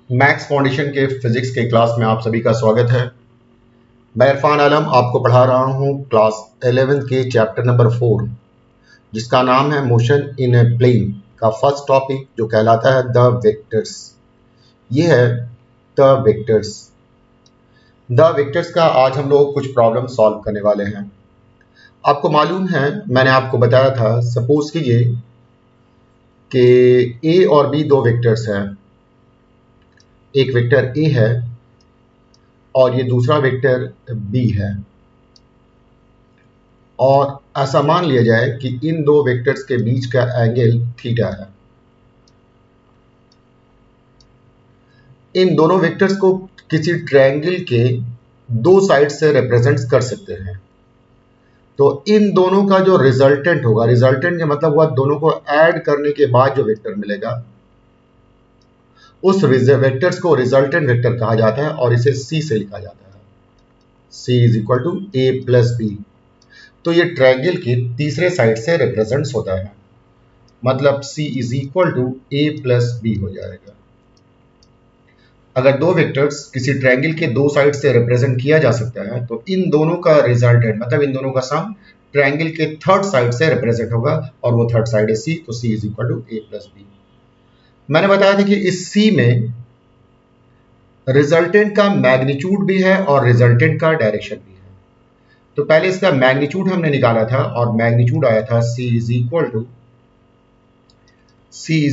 Maths foundation के physics के class में आप सभी का स्वागत है। मैं इरफान आलम आपको पढ़ा रहा हूँ क्लास 11 के चैप्टर नंबर 4 जिसका नाम है मोशन इन ए प्लेन का फर्स्ट टॉपिक जो कहलाता है द वेक्टर्स। ये है द वेक्टर्स। द वेक्टर्स का आज हम लोग कुछ प्रॉब्लम सॉल्व करने वाले हैं। आपको मालूम है, मैंने आपको बताया था, सपोज कीजिए कि ए और बी दो वेक्टर्स हैं। एक वेक्टर ए है और ये दूसरा वेक्टर बी है, और ऐसा मान लिया जाए कि इन दो वेक्टर्स के बीच का एंगल थीटा है। इन दोनों वेक्टर्स को किसी ट्रायंगल के दो साइड से रिप्रेजेंट कर सकते हैं। तो इन दोनों का जो रिजल्टेंट होगा, रिजल्टेंट का मतलब हुआ दोनों को ऐड करने के बाद जो वेक्टर मिलेगा, उस वेक्टर्स को रिजल्टेंट वेक्टर कहा जाता है और इसे सी से लिखा जाता है। C is equal to A plus B. तो ये ट्रायंगल की तीसरे साइड से रिप्रेजेंट्स होता है, मतलब C is equal to A plus b हो जाएगा। अगर दो वेक्टर्स किसी ट्रायंगल के दो साइड से रिप्रेजेंट किया जा सकता है तो इन दोनों का रिजल्टेंट मतलब इन दोनों का सम ट्रायंगल के थर्ड साइड से रिप्रेजेंट होगा, और वो थर्ड साइड है C, तो C is equal to A plus b. मैंने बताया था कि इस C में रिजल्टेंट का मैग्नीट्यूड भी है और रिजल्टेंट का डायरेक्शन भी है। तो पहले इसका मैग्नीट्यूड हमने निकाला था और मैग्नीट्यूड आया था C is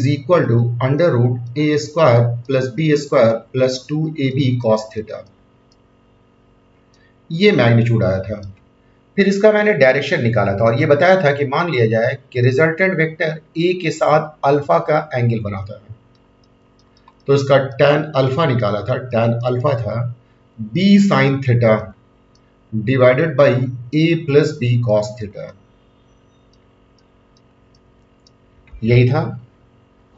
equal to under root A square plus B square plus 2ab cos theta. ये मैग्नीट्यूड आया था। फिर इसका मैंने डायरेक्शन निकाला था और ये बताया था कि मान लिया जाए कि रिजल्टेंट वेक्टर ए के साथ अल्फा का एंगल बनाता है। तो इसका tan अल्फा निकाला था। tan अल्फा था b sin theta divided by a plus b cos theta. यही था।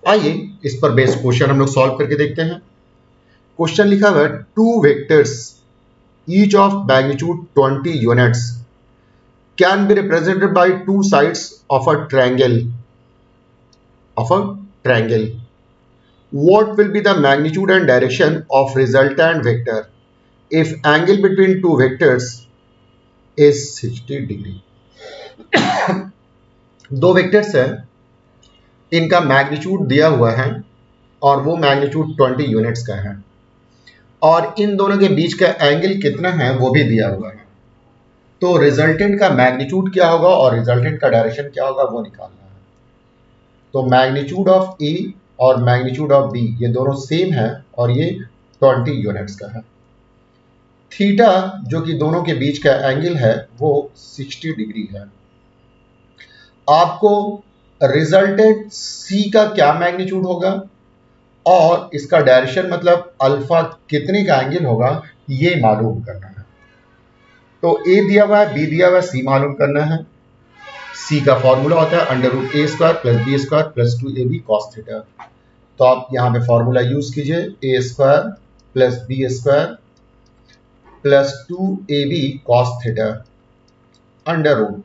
आइए इस पर बेस्ड क्वेश्चन हम लोग सॉल्व करके देखते हैं। क्वेश्चन लिखा हुआ है two vectors each of magnitude 20 units can be represented by two sides of a triangle what will be the magnitude and direction of resultant vector if angle between two vectors is 60 degree। दो vectors हैं, इनका magnitude दिया हुआ है और वो magnitude 20 units का है, और इन दोनों के बीच का एंगल कितना है वो भी दिया हुआ है। तो रिजल्टेंट का मैग्नीट्यूड क्या होगा और रिजल्टेंट का डायरेक्शन क्या होगा वो निकालना है। तो मैग्नीट्यूड ऑफ ए और मैग्नीट्यूड ऑफ बी ये दोनों सेम है और ये 20 यूनिट्स का है। थीटा जो कि दोनों के बीच का एंगल है वो 60 डिग्री है। आपको रिजल्टेंट सी का क्या मैग्नीट्यूड होगा और इसका डायरेक्शन मतलब अल्फा कितने का एंगल होगा ये मालूम करना है। तो ए दिया हुआ है, बी दिया हुआ है, सी मालूम करना है। सी का फॉर्मूला होता है अंडर रूट ए square plus B square plus 2ab cos theta. तो आप यहाँ पे फॉर्मूला यूज कीजिए, A square plus B square plus 2ab cos theta under root.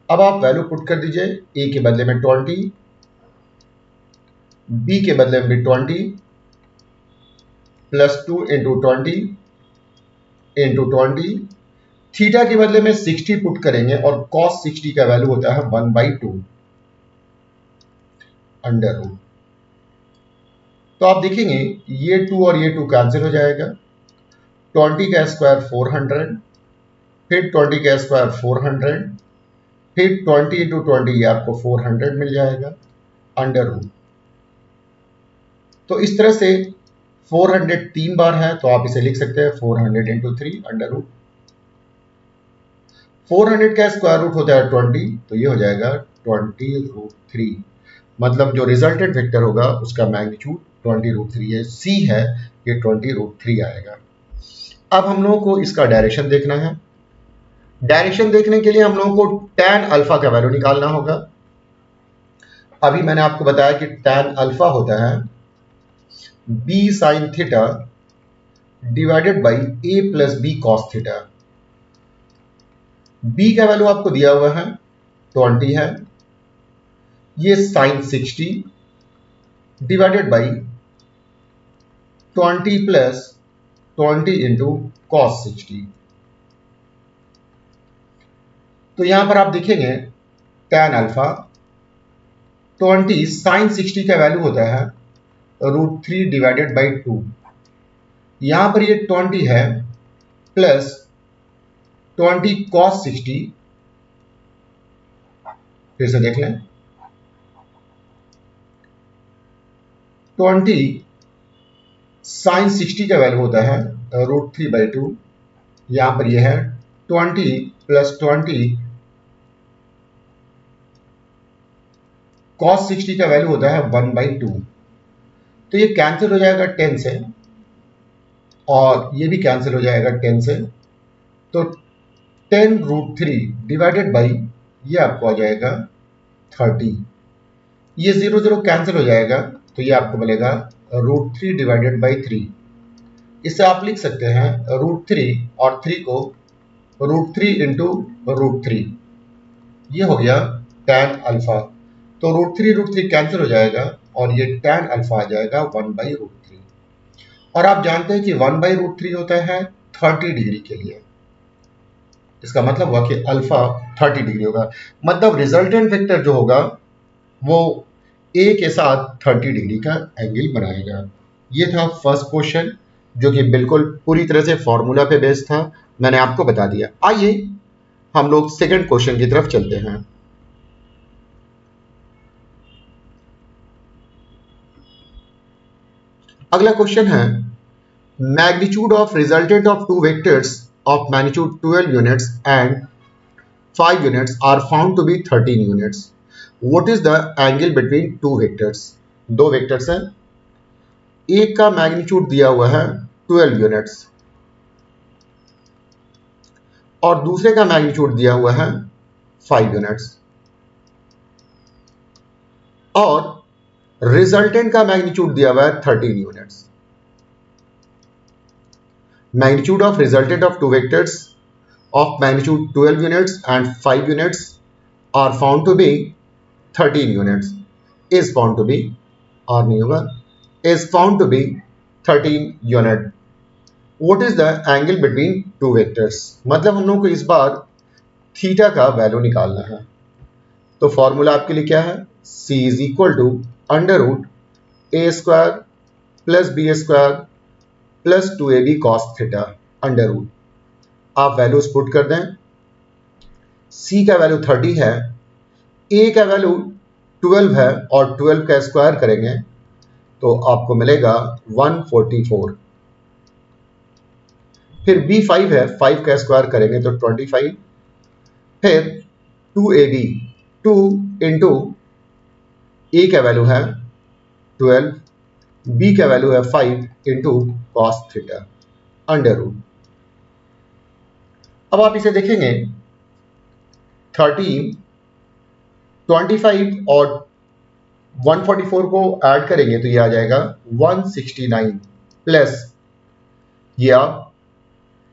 अब आप वैल्यू पुट कर दीजिए, ए के बदले में 20, बी के बदले में भी 20 प्लस 2 इंटू 20 इंटू 20, थीटा के बदले में 60 पुट करेंगे और cos 60 का वैल्यू होता है 1/2 अंडर रूट। तो आप देखेंगे ये 2 और ये 2 कैंसिल हो जाएगा। 20 का स्क्वायर 400, फिर 20 का स्क्वायर 400, फिर 20 इंटू 20 ये आपको 400 मिल जाएगा अंडर रूट। तो इस तरह से 400 3 बार है तो आप इसे लिख सकते हैं 400 इंटू 3 अंडर रूट। 400 का स्क्वायर रूट होता है 20, तो ये हो जाएगा 20√3। मतलब जो रिजल्टेंट वेक्टर होगा उसका मैग्नीट्यूड 20√3 है। सी है ये 20√3 आएगा। अब हम लोगों को इसका डायरेक्शन देखना है। डायरेक्शन देखने के लिए हम लोगों को tan अल्फा का वैल्यू निकालना होगा। अभी मैंने आपको बताया कि tan अल्फा होता है b sin theta divided by a plus b cos theta. b का वैल्यू आपको दिया हुआ है 20 है, ये sin 60 divided by 20 plus 20 into cos 60। तो यहां पर आप देखेंगे tan अल्फा 20 साइन 60 का वैल्यू होता है √3 डिवाइडेड बाई 2। यहां पर ये 20 है प्लस 20 कॉस 60। फिर से देख लें 20 साइन 60 का वैल्यू होता है √3/2। यहां पर यह है 20 प्लस 20 cos 60 का वैल्यू होता है 1/2। तो ये कैंसिल हो जाएगा 10 से और ये भी कैंसिल हो जाएगा 10 से। तो 10√3 डिवाइडेड बाई ये आपको आ जाएगा 30। ये 0 0 कैंसिल हो जाएगा तो ये आपको मिलेगा √3 डिवाइडेड बाई 3। इससे आप लिख सकते हैं √3 और 3 को √3 इंटू √3। ये हो गया tan अल्फा। तो √3 कैंसिल हो जाएगा और ये tan अल्फा आ जाएगा 1/√3। और आप जानते हैं कि 1/√3 होता है 30 डिग्री के लिए। इसका मतलब हुआ कि अल्फा 30 डिग्री होगा, मतलब रिजल्टेंट वेक्टर जो होगा वो ए के साथ 30 डिग्री का एंगल बनाएगा। ये था फर्स्ट क्वेश्चन जो कि बिल्कुल पूरी तरह से फॉर्मूला पे बेस्ड था, मैंने आपको बता दिया। आइए हम लोग सेकंड क्वेश्चन की तरफ चलते हैं। अगला क्वेश्चन है magnitude of resultant of two vectors of magnitude 12 units and 5 units are found to be 13 units. What is the angle between two vectors. दो वेक्टर्स हैं, एक का मैग्नीट्यूड दिया हुआ है 12 यूनिट्स और दूसरे का मैग्नीट्यूड दिया हुआ है 5 यूनिट्स और रिजल्टेंट का मैग्नीट्यूड दिया हुआ है 13 units. Magnitude of resultant of two vectors of magnitude 12 units and 5 units are found to be 13 units is found to be और नहीं होगा is found to be 13 unit. What is the angle between two vectors? मतलब हम लोग को इस बार theta का value निकालना है। तो फॉर्मूला आपके लिए क्या है, c is equal to √a square plus b square plus 2ab cos theta under root. आप वैल्यूज पुट कर दें, c का वैल्यू 30 है, a का वैल्यू 12 है और 12 का स्क्वायर करेंगे तो आपको मिलेगा 144। फिर b 5 है, 5 का स्क्वायर करेंगे तो 25। फिर 2ab 2 इंटू a का वैल्यू है 12, b का वैल्यू है 5 into cos theta under root. अब आप इसे देखेंगे 13, 25 और 144 को ऐड करेंगे तो ये आ जाएगा 169 प्लस ये आप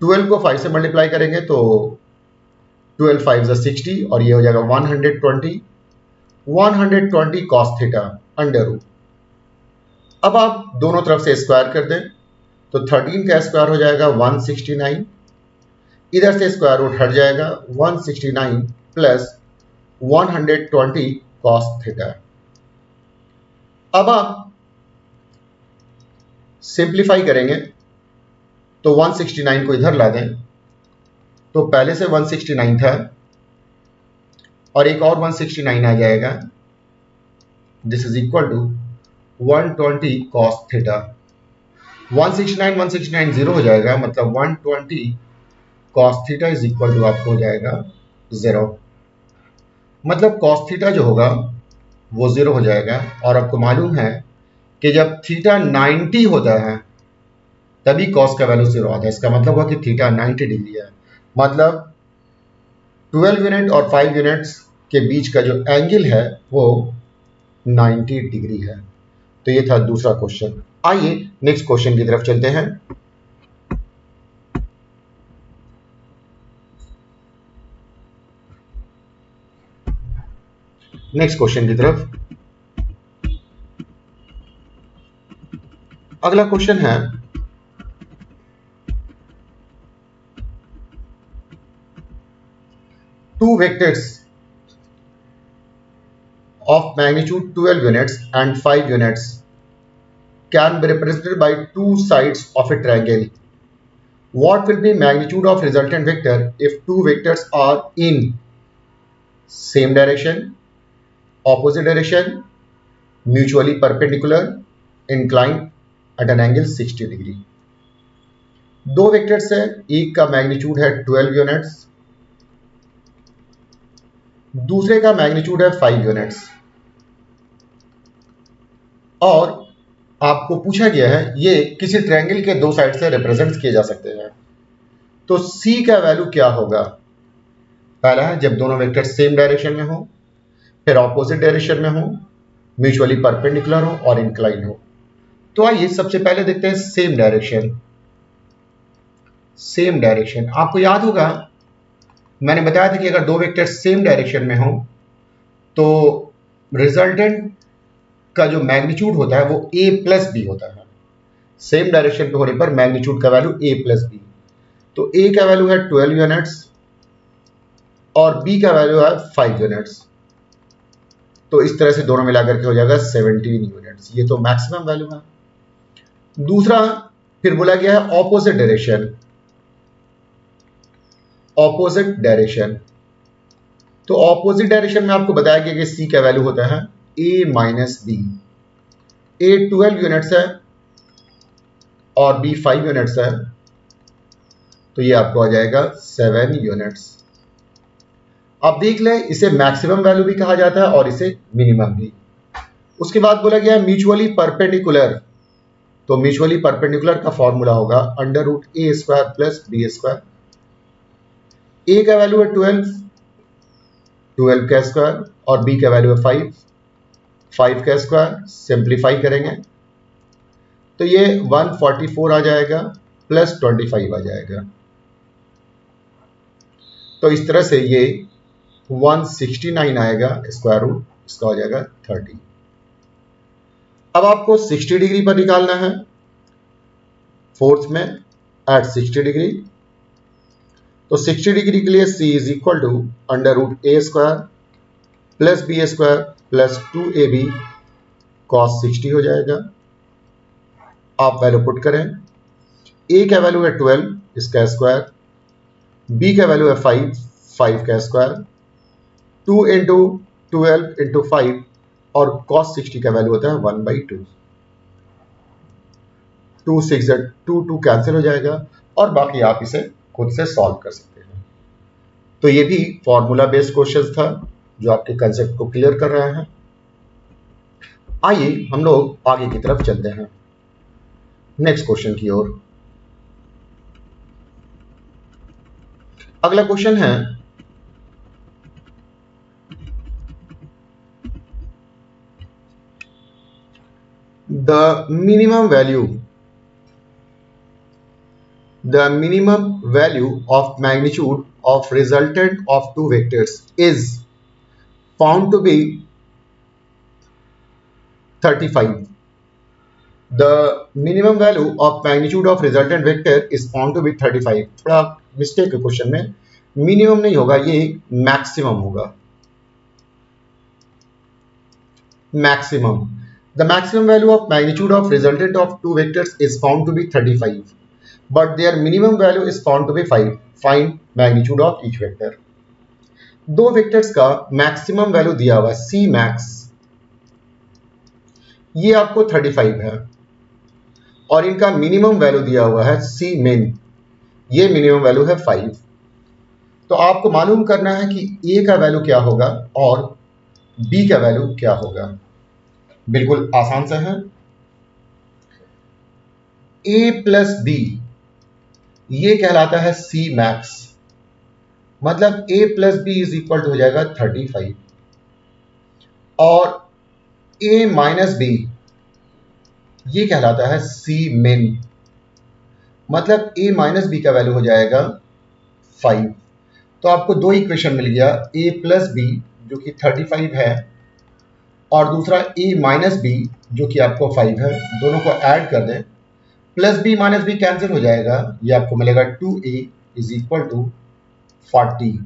12 को 5 से मल्टीप्लाई करेंगे तो 12 5 60 और ये हो जाएगा 120 कॉस थीटा अंडर रूट। अब आप दोनों तरफ से स्क्वायर कर दें तो 13 का स्क्वायर हो जाएगा 169, इधर से स्क्वायर रूट हट जाएगा 169 प्लस 120 कॉस थीटा। अब आप सिंप्लीफाई करेंगे तो 169 को इधर ला दें तो पहले से 169 था और एक और 169 आ जाएगा, this is equal to 120 cos theta. 169 zero हो जाएगा, मतलब 120 cos theta is equal to आपको हो जाएगा 0। मतलब कॉस थीटा जो होगा वो 0 हो जाएगा। और आपको मालूम है कि जब थीटा 90 होता है तभी कॉस का वैल्यू 0 आता है। इसका मतलब हुआ कि थीटा 90 डिग्री है, मतलब 12 यूनिट और 5 यूनिट्स के बीच का जो एंगल है वो 90 डिग्री है। तो ये था दूसरा क्वेश्चन। आइए नेक्स्ट क्वेश्चन की तरफ चलते हैं। नेक्स्ट क्वेश्चन की तरफ अगला क्वेश्चन है two vectors of magnitude 12 units and 5 units can be represented by two sides of a triangle. What will be magnitude of resultant vector if two vectors are in same direction, opposite direction, mutually perpendicular, inclined at an angle 60 degree. दो vectors है, एक का magnitude है 12 units, दूसरे का magnitude है 5 units, और आपको पूछा गया है ये किसी ट्रायंगल के दो साइड से रिप्रेजेंट किए जा सकते हैं। तो C का वैल्यू क्या होगा? पहला है जब दोनों वेक्टर सेम डायरेक्शन में हो, फिर ऑपोजिट डायरेक्शन में हो, म्यूचुअली परपेंडिकुलर हो और इंक्लाइन हो। तो आइए सबसे पहले देखते हैं सेम डायरेक्शन। सेम डायरेक्शन आपको याद होगा मैंने बताया था कि अगर दो वेक्टर सेम डायरेक्शन में हो तो रिजल्टेंट का जो मैग्नीट्यूड होता है वो a प्लस बी होता है। सेम डायरेक्शन पे होने पर मैग्नीट्यूड का वैल्यू a प्लस बी। तो a का वैल्यू है 12 यूनिट्स और b का वैल्यू है 5 यूनिट्स। तो इस तरह से दोनों मिलाकर के हो जाएगा 17 यूनिट्स। ये तो मैक्सिमम वैल्यू है। दूसरा फिर बोला गया है ऑपोजिट डायरेक्शन। ऑपोजिट डायरेक्शन तो ऑपोजिट डायरेक्शन में आपको बताया गया कि c का वैल्यू होता है a minus b. a 12 units है और b 5 यूनिट्स है, तो ये आपको आ जाएगा 7 यूनिट्स। अब देख लें इसे मैक्सिमम वैल्यू भी कहा जाता है और इसे मिनिमम भी। उसके बाद बोला गया है म्यूचुअली परपेंडिकुलर। तो म्यूचुअली परपेंडिकुलर का फॉर्मूला होगा अंडर रूट ए स्क्वायर प्लस बी स्क्वायर। ए का वैल्यू है 12 का स्क्वायर और बी का वैल्यू है 5 का स्क्वायर। सिंप्लीफाई करेंगे तो ये 144 आ जाएगा प्लस 25 आ जाएगा। तो इस तरह से ये 169 आएगा स्क्वायर रूट, इसका हो जाएगा 30। अब आपको 60 डिग्री पर निकालना है। फोर्थ में एट 60 डिग्री, तो 60 डिग्री के लिए c is equal to under root A square plus B square plus 2ab cos 60 हो जाएगा। आप वैल्यू पुट करें, a का वैल्यू है 12 इसका स्क्वायर, b का वैल्यू है 5 का स्क्वायर, 2 इंटू 12 इंटू 5 और cos 60 का वैल्यू होता है 1/2। 2 6 2 कैंसिल हो जाएगा और बाकी आप इसे खुद से सॉल्व कर सकते हैं। तो ये भी फॉर्मूला बेस्ड क्वेश्चन था जो आपके कंसेप्ट को क्लियर कर रहे हैं। आइए हम लोग आगे की तरफ चलते हैं नेक्स्ट क्वेश्चन की ओर। अगला क्वेश्चन है the minimum value of magnitude of resultant of two vectors is found to be 35. The minimum value of magnitude of resultant vector is found to be 35. थोड़ा मिस्टेक है क्वेश्चन में, minimum नहीं होगा, ये maximum होगा। Maximum the maximum value of magnitude of resultant of two vectors is found to be 35. But their minimum value is found to be 5. Find magnitude of each vector. दो vectors का maximum value दिया हुआ है C max, ये आपको 35 है, और इनका मिनिमम वैल्यू दिया हुआ है C min, ये मिनिमम वैल्यू है 5। तो आपको मालूम करना है कि A का वैल्यू क्या होगा और B का वैल्यू क्या होगा। बिल्कुल आसान से है। A प्लस B ये कहलाता है C मैक्स, मतलब A plus b is equal to हो जाएगा 35, और A माइनस बी ये कहलाता है C min, मतलब A माइनस बी का वैल्यू हो जाएगा 5। तो आपको दो इक्वेशन मिल गया, A प्लस बी जो कि 35 है और दूसरा a माइनस बी जो कि आपको 5 है, दोनों को ऐड कर दें, plus b minus b cancel हो जाएगा, ये आपको मिलेगा 2a इज इक्वल टू 40।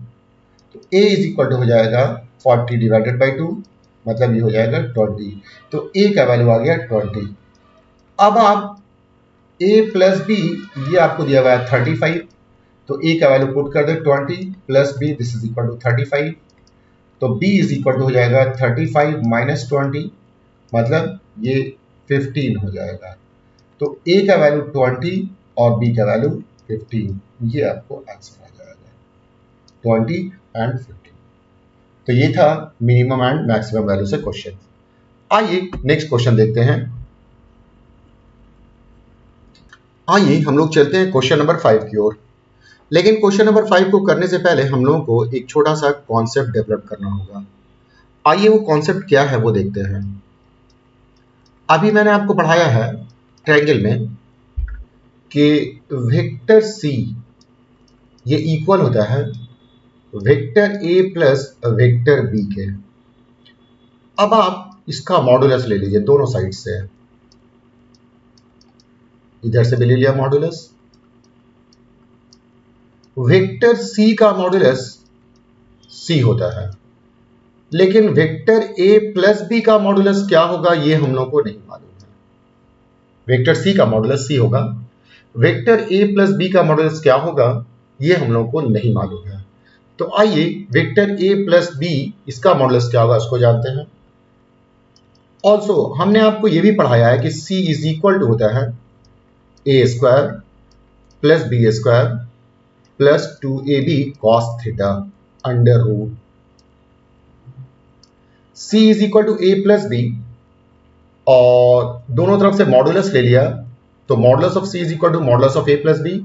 तो a इज इक्वल टू हो जाएगा 40 डिवाइडेड बाई 2, मतलब ये हो जाएगा 20। तो a का वैल्यू आ गया 20। अब आप a प्लस बी, ये आपको दिया हुआ है 35, तो a का वैल्यू पुट कर दे 20 plus b, this is equal to 35। तो b इज इक्वल टू हो जाएगा 35 माइनस 20, मतलब ये 15 हो जाएगा। तो a का वैल्यू 20 और b का वैल्यू 15, ये आपको आंसर आ जाएगा 20 एंड 15। तो ये था मिनिमम एंड मैक्सिमम वैल्यू से क्वेश्चन। आइए नेक्स्ट क्वेश्चन देखते हैं। आइए हम लोग चलते हैं क्वेश्चन नंबर 5 की ओर। लेकिन क्वेश्चन नंबर 5 को करने से पहले हम लोगों को एक छोटा सा कॉन्सेप्ट डेवलप करना होगा। आइए वो कॉन्सेप्ट क्या है वो देखते हैं। अभी मैंने आपको पढ़ाया है ट्रायंगल में कि वेक्टर सी ये इक्वल होता है vector a plus vector b के। अब आप इसका मॉडुलस ले लीजिए दोनों साइड से, इधर से भी ले लिया मॉडुलस। वेक्टर सी का मॉडुलस सी होता है, लेकिन वेक्टर ए प्लस बी का मॉडुलस क्या होगा ये हम लोग को नहीं मालूम है। वेक्टर सी का मॉडुलस सी होगा, वेक्टर ए प्लस बी का मॉडुलस क्या होगा ये हम लोग को नहीं मालूम है। तो आइए वेक्टर ए प्लस बी इसका मॉडुलस क्या होगा उसको जानते हैं। ऑल्सो हमने आपको यह भी पढ़ाया है कि सी इज इक्वल टू होता है A square plus B square plus 2ab cos theta under root. c is equal to A plus B और दोनों तरफ से मॉडुलस ले लिया, तो modulus of c is equal to modulus of a plus B,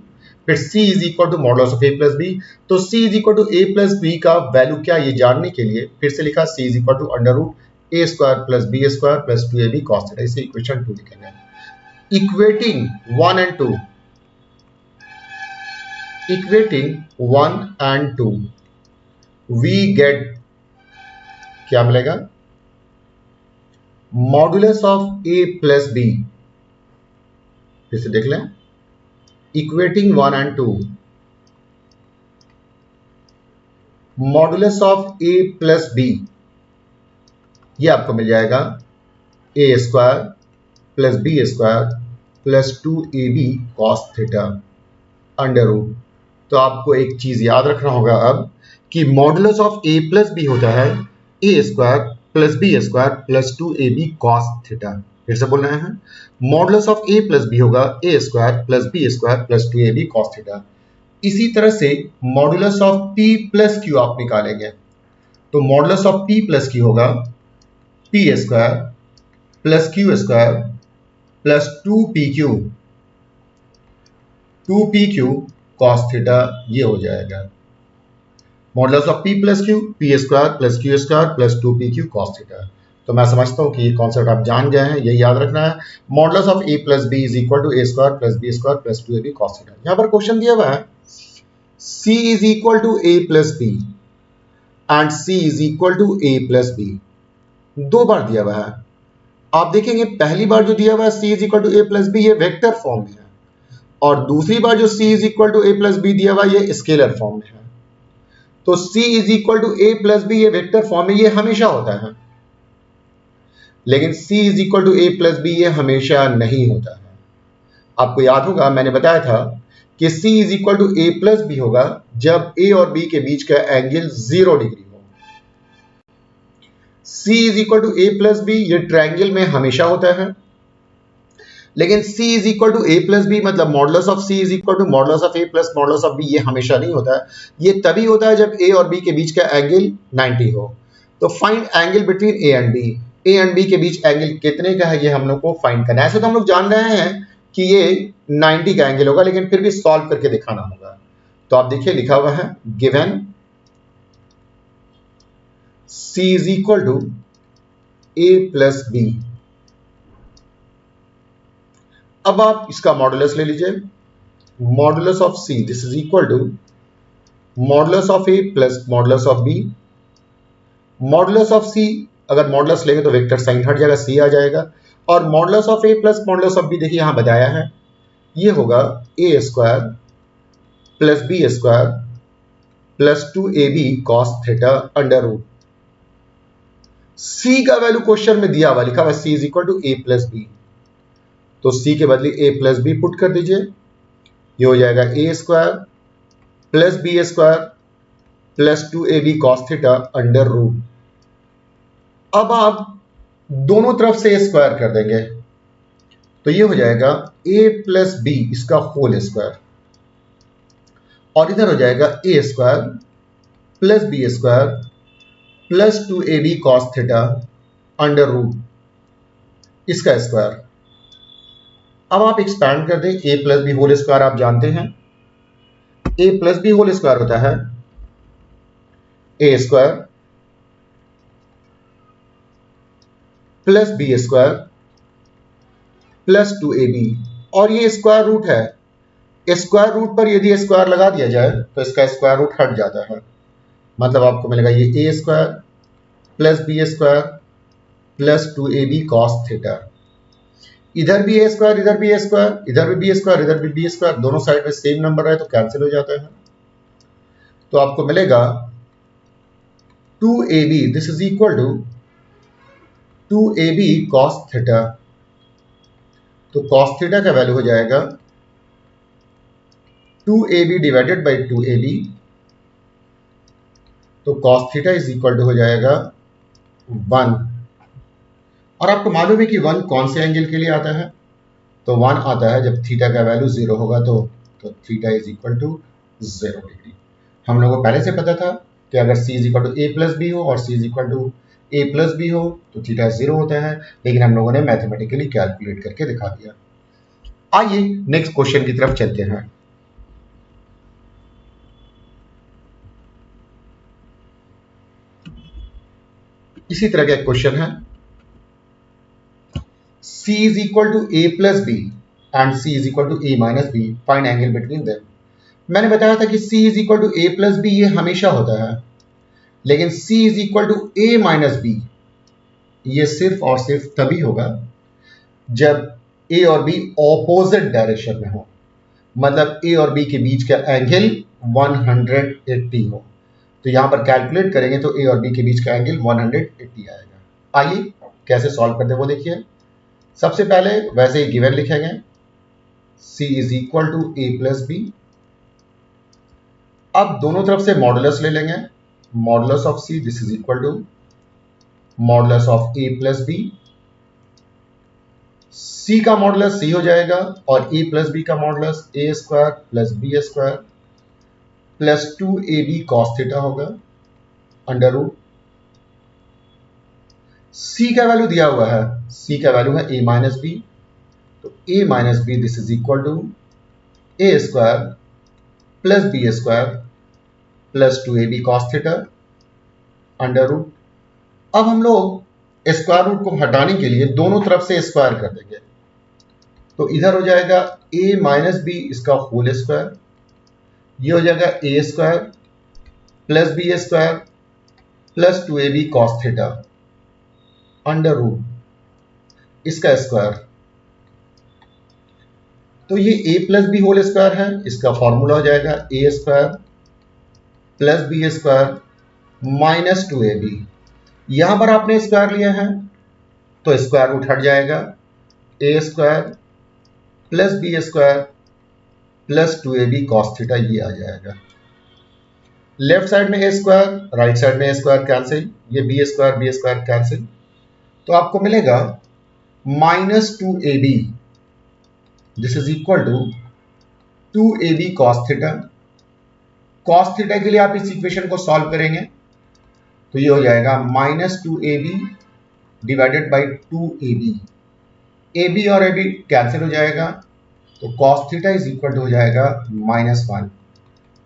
फिर c is equal to modulus of a plus B. तो c is equal to a plus B का वैल्यू क्या ये जानने के लिए फिर से लिखा c is equal to under root a square plus B square plus 2ab cos theta. इसे इक्वेशन 2 लिखेंगे। Equating 1 and 2, equating 1 and 2 we get क्या मिलेगा, modulus of a plus B. फिर से देख लें, equating 1 and 2 modulus of a plus B, ये आपको मिल जाएगा a square plus B square plus 2ab cos theta under root. तो आपको एक चीज याद रखना होगा अब कि modulus of a plus b होता है a square plus B square plus 2ab cos theta. फिर से बोल रहे हैं, modulus of a plus B होगा a square plus B square plus 2ab cos theta. इसी तरह से modulus of p plus q आप निकालेंगे, तो modulus of p plus q होगा p square plus q square plus 2pq cos theta, ये हो जाएगा modulus of p plus q, p square plus q square plus 2pq cos theta. तो मैं समझता हूं कि ये कॉन्सेप्ट आप जान गए हैं, यही याद रखना है। Modulus of a plus b is equal to a square plus b square plus 2ab cos theta. यहां पर क्वेश्चन दिया हुआ है c is equal to a plus b and c is equal to a plus b। दो बार दिया हुआ है। आप देखेंगे पहली बार जो दिया हुआ है c is equal to a plus B, ये वेक्टर फॉर्म में है, और दूसरी बार जो c is equal to a plus b दिया हुआ है ये स्केलर फॉर्म में है। तो c is equal to a plus B ये वेक्टर फॉर्म में, ये हमेशा होता है, लेकिन c is equal to a plus B ये हमेशा नहीं होता है। आपको याद होगा मैंने बताया था कि c is equal to a plus B होगा जब a और b के बीच का एंगल 0 डिग्री हो। c is equal to a plus B ये ट्रायंगल में हमेशा होता है, लेकिन c is equal to a plus B मतलब modulus of c is equal to modulus of a plus modulus of b, ये हमेशा नहीं होता है। ये तभी होता है जब a और b के बीच का एंगल 90 हो। तो find angle between a and b, a and b के बीच एंगल कितने का है ये हम लोग को फाइंड करना है। ऐसे तो हम लोग जान रहे हैं कि ये 90 का एंगल होगा, लेकिन फिर भी सॉल्व करके दिखाना होगा। तो आप देखिए लिखा हुआ है given c is equal to a plus B. अब आप इसका मॉडुलस ले लीजिए, modulus of c this is equal to modulus of a plus modulus of b। Modulus of c अगर मॉडुलस लेंगे तो वेक्टर साइन हट जाएगा, सी आ जाएगा। और modulus of A plus modulus of B देखिए यहां बताया है, ये होगा A square plus B square plus 2ab cos theta under root. C का वैल्यू क्वेश्चन में दिया हुआ, लिखा हुआ C is equal to A plus B, तो सी के बदले ए प्लस बी पुट कर दीजिए, ये हो जाएगा ए square plus B square plus 2ab cos theta under root. अब आप दोनों तरफ से स्क्वायर कर देंगे, तो ये हो जाएगा a प्लस बी इसका होल स्क्वायर, और इधर हो जाएगा ए square plus B square plus 2ab cos theta under root इसका स्क्वायर। अब आप एक्सपैंड कर दें, a plus B whole square आप जानते हैं, a plus B whole square होता है A square plus B square plus 2ab, और ये स्क्वायर रूट है, स्क्वायर रूट पर यदि स्क्वायर लगा दिया जाए तो इसका स्क्वायर रूट हट जाता है, मतलब आपको मिलेगा ये A square plus B square plus 2ab cos theta. इधर भी ए स्क्वायर, इधर भी ए स्क्वायर, इधर भी बी स्क्वायर, इधर भी बी स्क्वायर, दोनों साइड में सेम नंबर है तो कैंसिल हो जाता है, तो आपको मिलेगा 2ab this is equal to 2ab cos theta. तो cos थीटा का वैल्यू हो जाएगा 2ab डिवाइडेड बाई 2ab, तो cos theta is equal to हो जाएगा 1। और आपको मालूम है कि 1 कौन से एंगल के लिए आता है, तो 1 आता है जब थीटा का वैल्यू 0 होगा, तो theta is equal to 0 degree. हम लोगों को पहले से पता था कि अगर c is equal to A plus b हो और c is equal to A plus b हो तो थीटा 0 होता है, लेकिन हम लोगों ने मैथमेटिकली कैलकुलेट करके दिखा दिया। आइए नेक्स्ट क्वेश्चन की तरफ चलते हैं। इसी तरह का एक क्वेश्चन है, c is equal to a plus b and c is equal to a minus b, find angle between them। मैंने बताया था कि c is equal to a plus b ये हमेशा होता है, लेकिन c is equal to a minus b ये सिर्फ और सिर्फ तभी होगा जब a और b ऑपोजिट डायरेक्शन में हो, मतलब a और b के बीच का एंगल 180 हो। तो यहां पर कैलकुलेट करेंगे तो a और b के बीच का एंगल 180 आएगा। आइए कैसे सॉल्व करते हैं वो देखिए। सबसे पहले वैसे ही गिवन लिखेंगे, c is equal to A plus B. अब दोनों तरफ से मॉडुलस ले लेंगे, modulus of c this is equal to modulus of A plus B. c का मॉडुलस c हो जाएगा और a प्लस बी का modulus A square plus B square plus 2ab cos theta होगा अंडर रूट। c का value दिया हुआ है, c का वैल्यू है a माइनस बी, तो a minus b this is equal to a square plus B square plus 2ab cos theta under root. अब हम लोग स्क्वायर रूट को हटाने के लिए दोनों तरफ से स्क्वायर कर देंगे, तो इधर हो जाएगा a माइनस बी इसका होल स्क्वायर, ये हो जाएगा ए square plus B square plus 2ab cos theta under root इसका स्क्वायर। तो ये a plus B whole square है, इसका फॉर्मूला हो जाएगा ए square plus B square minus 2ab। यहां पर आपने स्क्वायर लिया है तो स्क्वायर रूट हट जाएगा, ए square plus B square plus 2ab cos theta ये आ जाएगा। लेफ्ट साइड में ए स्क्वायर, राइट साइड में ए स्क्वायर कैंसिल, ये बी स्क्वायर कैंसिल, तो आपको मिलेगा minus 2ab this is equal to 2ab cos theta. cos theta के लिए आप इस इक्वेशन को सॉल्व करेंगे तो ये हो जाएगा minus 2ab divided by 2ab, ab और ab कैंसिल हो जाएगा, तो cos theta is equal to हो जाएगा -1,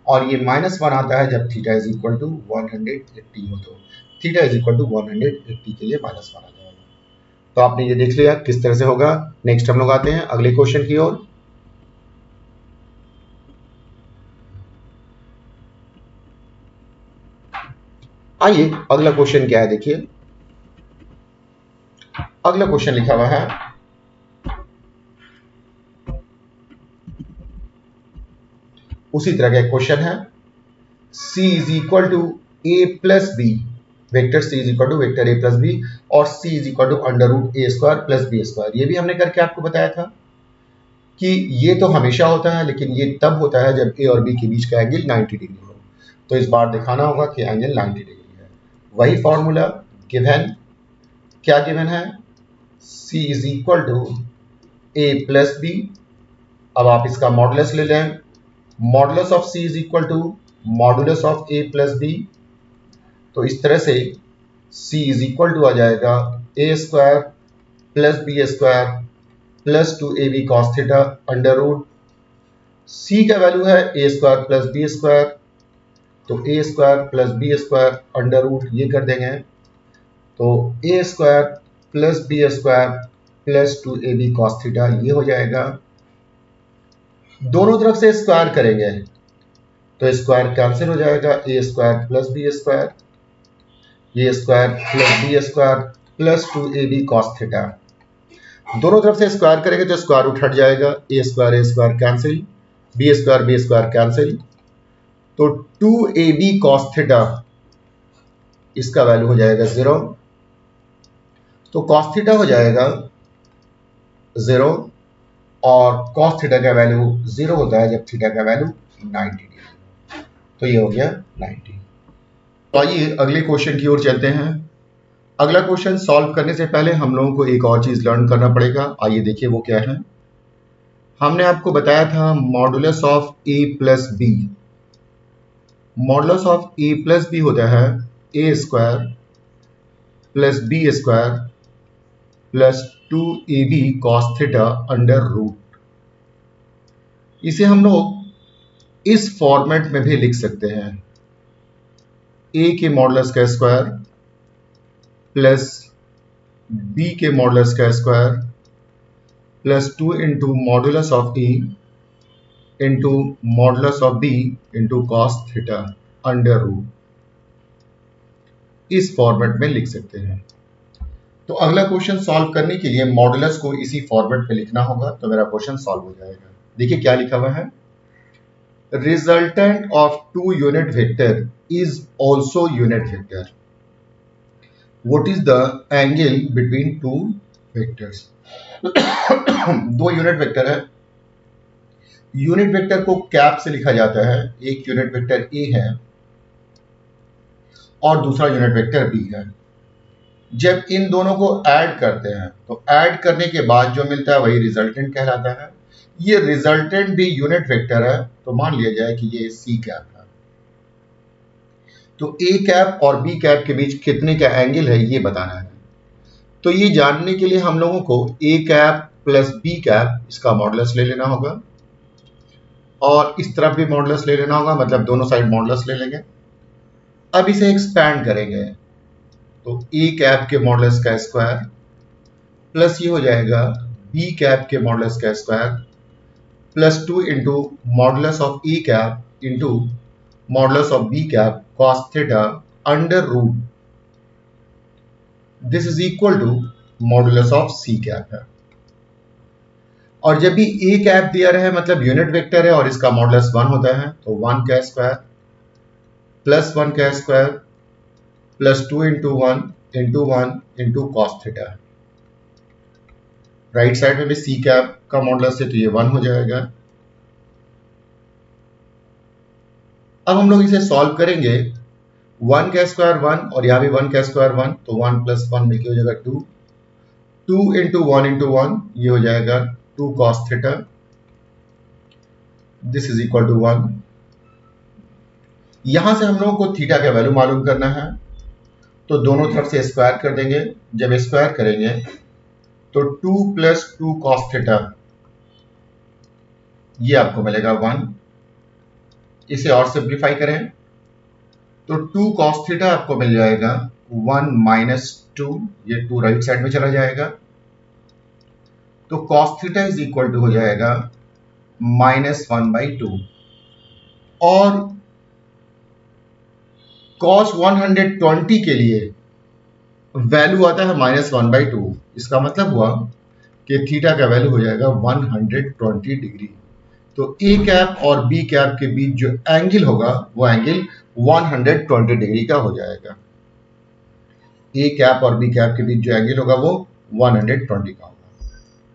और ये -1 आता है जब थीटा इज इक्वल टू 180 हो, तो थीटा इज इक्वल टू 180 के लिए -1 आ जाएगा। तो आपने ये देख लिया किस तरह से होगा। नेक्स्ट हम लोग आते हैं अगले क्वेश्चन की ओर। आइए अगला क्वेश्चन क्या है देखिए, अगला क्वेश्चन लिखा हुआ है उसी तरह का एक क्वेश्चन है c is equal to a plus b, vector c is equal to vector a plus B और c is equal to under root a square plus B square. ये भी हमने करके आपको बताया था कि ये तो हमेशा होता है, लेकिन ये तब होता है जब a और b के बीच का एंगल 90 डिग्री हो। तो इस बार दिखाना होगा कि एंगल 90 डिग्री है। वही फॉर्मूला गिवन, क्या गिवन है, c is equal to a plus B. अब आप इसका मॉडुलस ले लें, modulus of c is equal to modulus of a plus B. तो इस तरह से c इज इक्वल टू आ जाएगा a square plus B square plus 2ab cos theta under root, c का वैल्यू है a square plus B square, तो a square plus B square under root ये कर देंगे, तो a square plus B square plus 2ab cos theta ये हो जाएगा। दोनों तरफ से स्क्वायर करेंगे तो स्क्वायर कैंसिल हो जाएगा, ए स्क्वायर प्लस बी स्क्वायर, ये square plus B square plus 2ab cos theta. दोनों तरफ से स्क्वायर करेंगे तो स्क्वायर रूट हट जाएगा, ए square cancel, B square cancel, तो 2ab cos थीटा इसका वैल्यू हो जाएगा 0। तो cos थीटा हो जाएगा 0 और cos थीटा का वैल्यू 0 होता है जब थीटा का वैल्यू 90 डिग्री। तो ये हो गया 90। तो आइए अगले क्वेश्चन की ओर चलते हैं। अगला क्वेश्चन सॉल्व करने से पहले हम लोगों को एक और चीज लर्न करना पड़ेगा। आइए देखिए वो क्या है। हमने आपको बताया था modulus of a plus b. Modulus of a plus b होता है a square plus B square plus 2ab cos theta under root. इसे हम लोग इस फॉर्मेट में भी लिख सकते हैं, a के मॉडुलस का स्क्वायर प्लस b के मॉडुलस का square plus 2 into modulus of a into modulus of b into cos theta under root. इस फॉर्मेट में लिख सकते हैं। तो अगला क्वेश्चन सॉल्व करने के लिए मॉडुलस को इसी फॉर्मेट में लिखना होगा, तो मेरा क्वेश्चन सॉल्व हो जाएगा। देखिए क्या लिखा हुआ है, resultant of two unit vector is also unit vector. What is the angle between two vectors. दो यूनिट वेक्टर है, यूनिट वेक्टर को कैप से लिखा जाता है, एक यूनिट वेक्टर ए है और दूसरा यूनिट वेक्टर बी है। जब इन दोनों को ऐड करते हैं तो ऐड करने के बाद जो मिलता है वही रिजल्टेंट कहलाता है। ये रिजल्टेंट भी यूनिट वेक्टर है, तो मान लिया जाए कि ये सी कैप है। तो ए कैप और बी कैप के बीच कितने का एंगल है ये बताना है। तो ये जानने के लिए हम लोगों को ए कैप प्लस बी कैप इसका मॉडुलस ले लेना होगा और इस तरफ भी मॉडुलस ले लेना होगा, मतलब दोनों साइड मॉडुलस ले लेंगे। अब इसे एक्सपैंड करेंगे तो ए कैप के मॉडुलस का स्क्वायर प्लस ये हो जाएगा बी कैप के मॉडुलस का square plus 2 into modulus of a cap into modulus of b cap cos theta under root. This is equal to modulus of c cap है। और जब भी ए कैप दिया रहे मतलब यूनिट वेक्टर है और इसका मॉडुलस 1 होता है, तो 1 का स्क्वायर प्लस 1 का square plus 2 into 1 into cos theta. Right side में भी सी कैप का मॉडुलस है तो ये 1 हो जाएगा। अब हम लोग इसे सॉल्व करेंगे, 1 का स्क्वायर 1 और यहां भी 1 का स्क्वायर 1, तो 1 प्लस 1 मिलकर हो जाएगा 2, 2 इंटू 1 ये हो जाएगा 2 cos theta. This is equal to 1। यहां से हम लोगों को थीटा का वैल्यू मालूम करना है, तो दोनों तरफ से स्क्वायर कर देंगे। जब स्क्वायर करेंगे तो 2 प्लस 2 cos थीटा ये आपको मिलेगा 1। इसे और सिंप्लीफाई करें तो 2 cos थीटा आपको मिल जाएगा 1 माइनस 2, ये 2 राइट साइड में चला जाएगा, तो cos theta is equal to हो जाएगा -1/2। और cos 120 के लिए वैल्यू आता है -1/2। इसका मतलब हुआ कि थीटा का वैल्यू हो जाएगा 120 डिग्री। तो ए कैप और बी कैप के बीच जो एंगल होगा वो एंगल 120 डिग्री का हो जाएगा। ए कैप और बी कैप के बीच जो एंगल होगा वो 120 का होगा।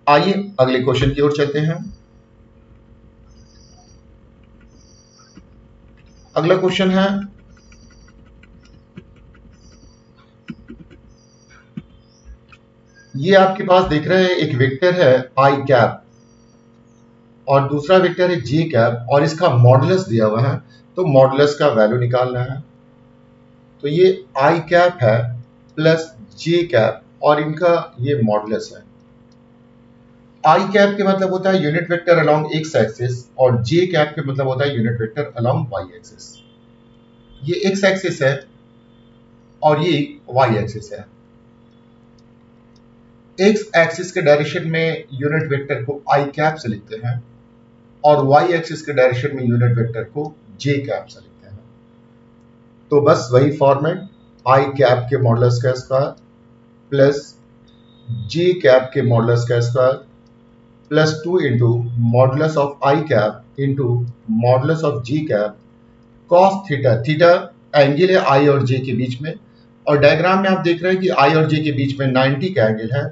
आइए अगले क्वेश्चन की ओर चलते हैं। अगला क्वेश्चन है, ये आपके पास देख रहे हैं एक वेक्टर है आई कैप और दूसरा वेक्टर है जे कैप और इसका मॉडुलस दिया हुआ है, तो मॉडुलस का वैल्यू निकालना है। तो ये आई कैप है प्लस जे कैप और इनका ये मॉडुलस है। आई कैप के मतलब होता है unit vector along x axis और जे कैप के मतलब होता है unit vector along y axis. ये एक्स एक्सिस है और ये वाई एक्सिस है। एक्स एक्सिस के डायरेक्शन में यूनिट वेक्टर को आई कैप से लिखते हैं और वाई एक्सिस के डायरेक्शन में यूनिट वेक्टर को जे कैप से लिखते हैं। तो बस वही फॉर्मेट, आई कैप के मॉडुलस का स्क्वायर प्लस जे कैप के मॉडुलस का square plus 2 into modulus of i cap into modulus of g cap cos theta. Theta angle है आई और जे के बीच में और डायग्राम में आप देख रहे हैं कि आई और जे के बीच में 90 का एंगल है,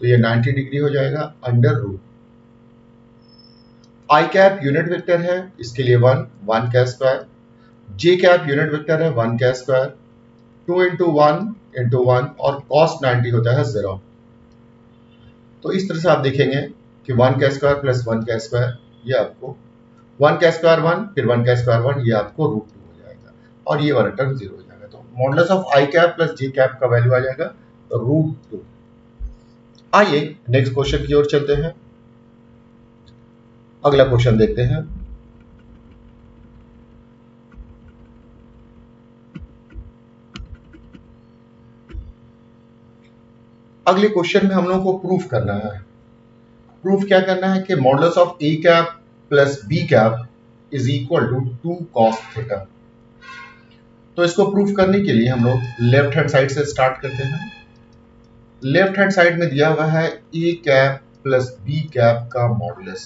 तो ये 90 डिग्री हो जाएगा अंडर रूट। आई कैप यूनिट वेक्टर है, इसके लिए 1 का स्क्वायर, जे कैप यूनिट वेक्टर है 1 का स्क्वायर, 2 इंटू 1 और कॉस 90 होता है 0। तो इस तरह से आप देखेंगे कि 1 का स्क्वायर प्लस 1 का स्क्वायर, ये आपको 1 का स्क्वायर 1 फिर 1 का स्क्वायर 1, ये आपको रूट 2 हो जाएगा और ये वाला टर्म 0 हो जाएगा। तो modulus of i cap plus j cap का वैल्यू आ जाएगा रूट 2। आइए नेक्स्ट क्वेश्चन की ओर चलते हैं। अगला क्वेश्चन देखते हैं। अगले क्वेश्चन में हम लोगों को प्रूफ करना है। प्रूफ क्या करना है कि modulus of a cap plus b cap is equal to 2 cos theta. तो इसको प्रूफ करने के लिए हम लोग लेफ्ट हैंड साइड से स्टार्ट करते हैं। लेफ्ट हैंड साइड में दिया हुआ है a cap plus b cap का मॉडुलस।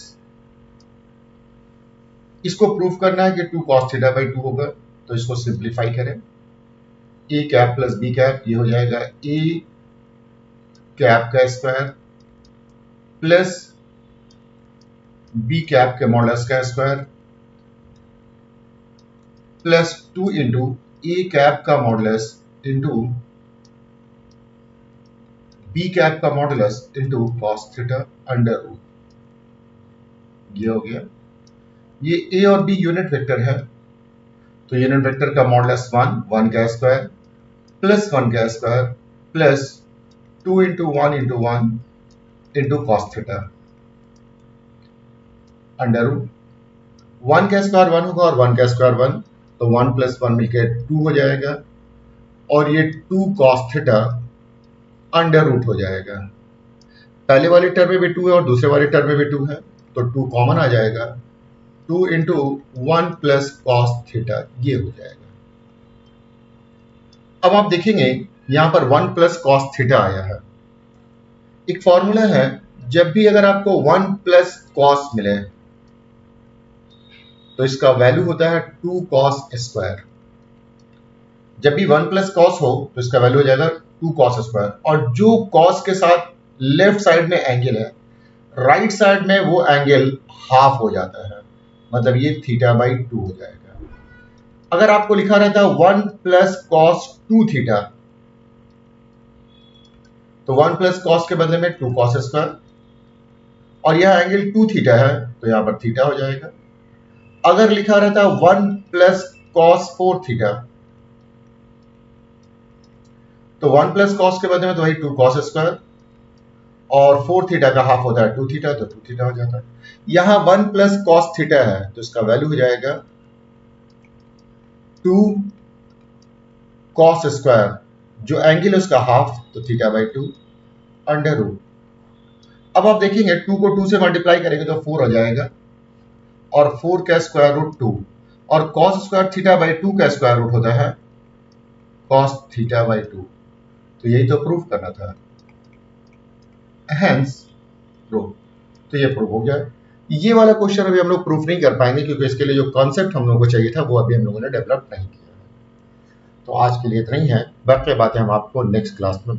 इसको प्रूफ करना है कि 2 cos थीटा बाई 2 होगा, तो इसको सिंप्लीफाई करें। A cap plus b cap ये हो जाएगा ए कैप का स्क्वायर प्लस बी कैप के मॉडुलस का square plus 2 into a cap का मॉडुलस इंटू बी कैप का modulus into cos theta under root. ये हो गया। ये ए और बी यूनिट वेक्टर है, तो यूनिट वेक्टर का मॉडुलस 1 का स्क्वायर प्लस 1 का square plus 2 into 1 into cos theta under root. 1 का स्क्वायर 1 होगा और 1 का स्क्वायर 1, तो 1 प्लस 1 मिलकर 2 हो जाएगा और ये 2 कॉस थीटा अंडर रूट हो जाएगा। पहले वाले टर्म में भी 2 है और दूसरे वाले टर्म में भी 2 है, तो 2 कॉमन आ जाएगा। 2 इंटू 1 प्लस कॉस थीटा ये हो जाएगा। अब आप देखेंगे यहां पर 1 प्लस कॉस थीटा आया है। एक फॉर्मूला है, जब भी अगर आपको 1 प्लस कॉस मिले तो इसका वैल्यू होता है 2 कॉस स्क्वायर। जब भी 1 प्लस कॉस हो तो इसका वैल्यू हो जाएगा 2 कॉस स्क्वायर, और जो कॉस के साथ लेफ्ट साइड में एंगल है, राइट साइड में वो एंगल हाफ हो जाता है, मतलब ये थीटा बाई 2 हो जाएगा। अगर आपको लिखा रहता है 1 प्लस कॉस 2 थीटा, तो 1 प्लस कॉस के बदले में 2 कॉस स्क्वायर, और यह एंगल 2 थीटा है तो यहां पर थीटा हो जाएगा। अगर लिखा रहता है 1 प्लस कॉस 4 थीटा, तो 1 प्लस कॉस के बदले में तो वही 2 कॉस स्क्वायर, और 4 थीटा का हाफ होता है 2 थीटा, तो 2 थीटा हो जाता है। यहां 1 प्लस कॉस थीटा है तो इसका वैल्यू हो जाएगा 2 कॉस स्क्वायर, जो एंगल है उसका हाफ, तो थीटा बाई 2 अंडर रूट। अब आप देखेंगे 2 को 2 से मल्टीप्लाई करेंगे तो 4 हो जाएगा, और 4 का स्क्वायर रूट 2, और कॉस स्क्वायर थीटा बाई 2 का स्क्वायर रूट होता है कॉस थीटा बाई 2, तो यही तो प्रूफ करना था, हेंस प्रूफ। तो ये प्रूफ हो गया। ये वाला क्वेश्चन अभी हम लोग प्रूफ नहीं कर पाएंगे क्योंकि इसके लिए जो कॉन्सेप्ट हम लोगों को चाहिए था वो अभी हम लोगों ने डेवलप नहीं किया। तो आज के लिए इतना ही है, बाकी बातें हम आपको नेक्स्ट क्लास में